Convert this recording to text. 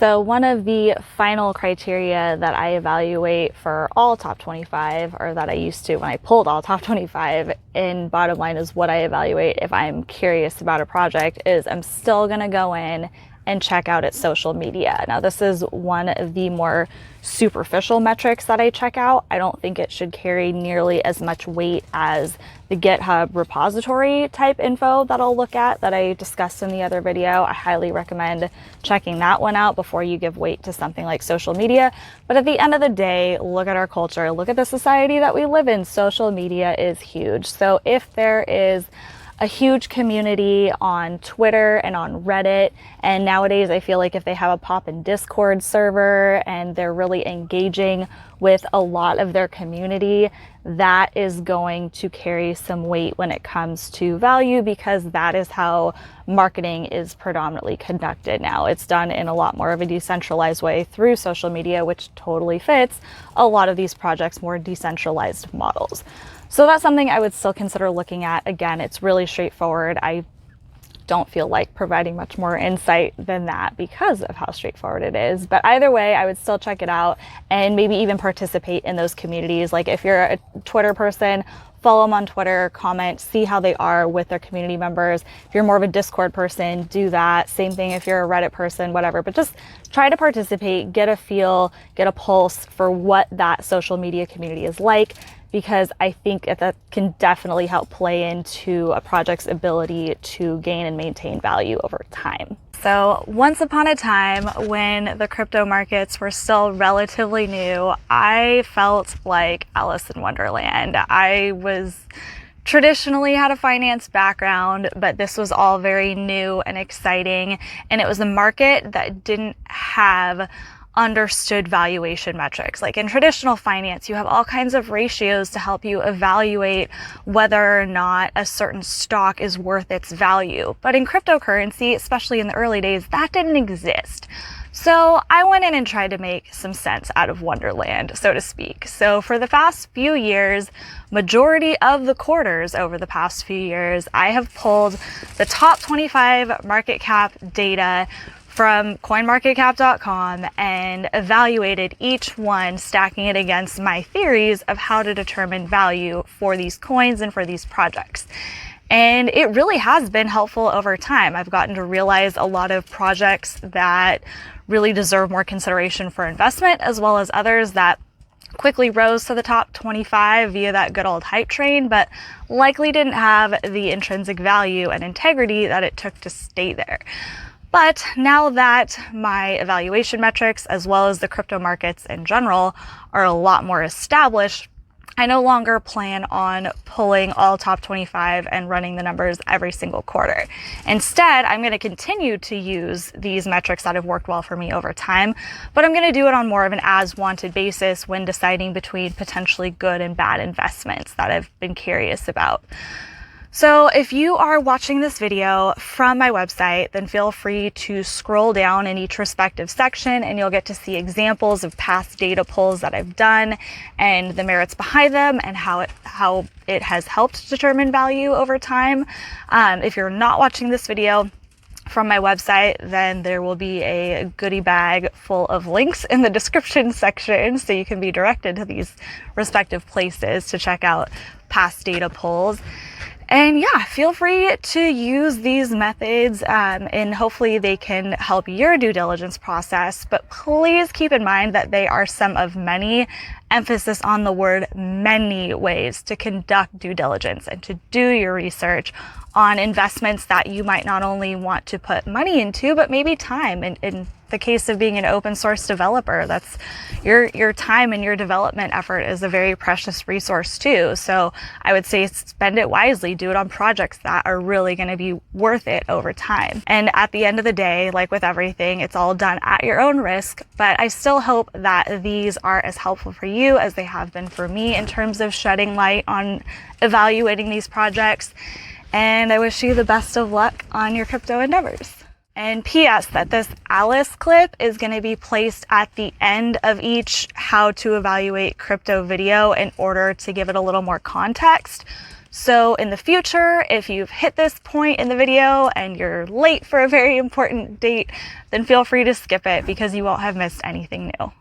So one of the final criteria that I evaluate for all top 25, or that I used to when I pulled all top 25, in bottom line is what I evaluate if I'm curious about a project, is I'm still going to go in and check out its social media. Now, this is one of the more superficial metrics that I check out. I don't think it should carry nearly as much weight as the GitHub repository type info that I'll look at that I discussed in the other video. I highly recommend checking that one out before you give weight to something like social media. But at the end of the day, look at our culture, look at the society that we live in. Social media is huge. So if there is a huge community on Twitter and on Reddit, and nowadays I feel like if they have a pop-in Discord server and they're really engaging with a lot of their community, that is going to carry some weight when it comes to value, because that is how marketing is predominantly conducted now. It's done in a lot more of a decentralized way through social media, which totally fits a lot of these projects' more decentralized models. So that's something I would still consider looking at. Again, it's really straightforward. I don't feel like providing much more insight than that because of how straightforward it is. But either way, I would still check it out and maybe even participate in those communities. Like if you're a Twitter person, follow them on Twitter, comment, see how they are with their community members. If you're more of a Discord person, do that. Same thing if you're a Reddit person, whatever. But just try to participate, get a feel, get a pulse for what that social media community is like, because I think that can definitely help play into a project's ability to gain and maintain value over time. So once upon a time, when the crypto markets were still relatively new, I felt like Alice in Wonderland. I was traditionally had a finance background, but this was all very new and exciting. And it was a market that didn't have understood valuation metrics. Like in traditional finance, you have all kinds of ratios to help you evaluate whether or not a certain stock is worth its value. But in cryptocurrency, especially in the early days, that didn't exist. So I went in and tried to make some sense out of Wonderland, so to speak. So for the past few years, majority of the quarters over the past few years, I have pulled the top 25 market cap data from coinmarketcap.com and evaluated each one, stacking it against my theories of how to determine value for these coins and for these projects. And it really has been helpful over time. I've gotten to realize a lot of projects that really deserve more consideration for investment, as well as others that quickly rose to the top 25 via that good old hype train, but likely didn't have the intrinsic value and integrity that it took to stay there. But now that my evaluation metrics, as well as the crypto markets in general, are a lot more established, I no longer plan on pulling all top 25 and running the numbers every single quarter. Instead, I'm going to continue to use these metrics that have worked well for me over time, but I'm going to do it on more of an as-wanted basis when deciding between potentially good and bad investments that I've been curious about. So if you are watching this video from my website, then feel free to scroll down in each respective section and you'll get to see examples of past data pulls that I've done and the merits behind them and how it has helped determine value over time. If you're not watching this video from my website, then there will be a goodie bag full of links in the description section so you can be directed to these respective places to check out past data pulls. And yeah, feel free to use these methods and hopefully they can help your due diligence process. But please keep in mind that they are some of many, emphasis on the word many, ways to conduct due diligence and to do your research on investments that you might not only want to put money into, but maybe time. In the case of being an open source developer, that's your time and your development effort is a very precious resource too. So I would say spend it wisely, do it on projects that are really going to be worth it over time. And at the end of the day, like with everything, it's all done at your own risk, but I still hope that these are as helpful for you as they have been for me in terms of shedding light on evaluating these projects. And I wish you the best of luck on your crypto endeavors. And P.S. that this Alice clip is going to be placed at the end of each how to evaluate crypto video in order to give it a little more context. So in the future, if you've hit this point in the video and you're late for a very important date, then feel free to skip it because you won't have missed anything new.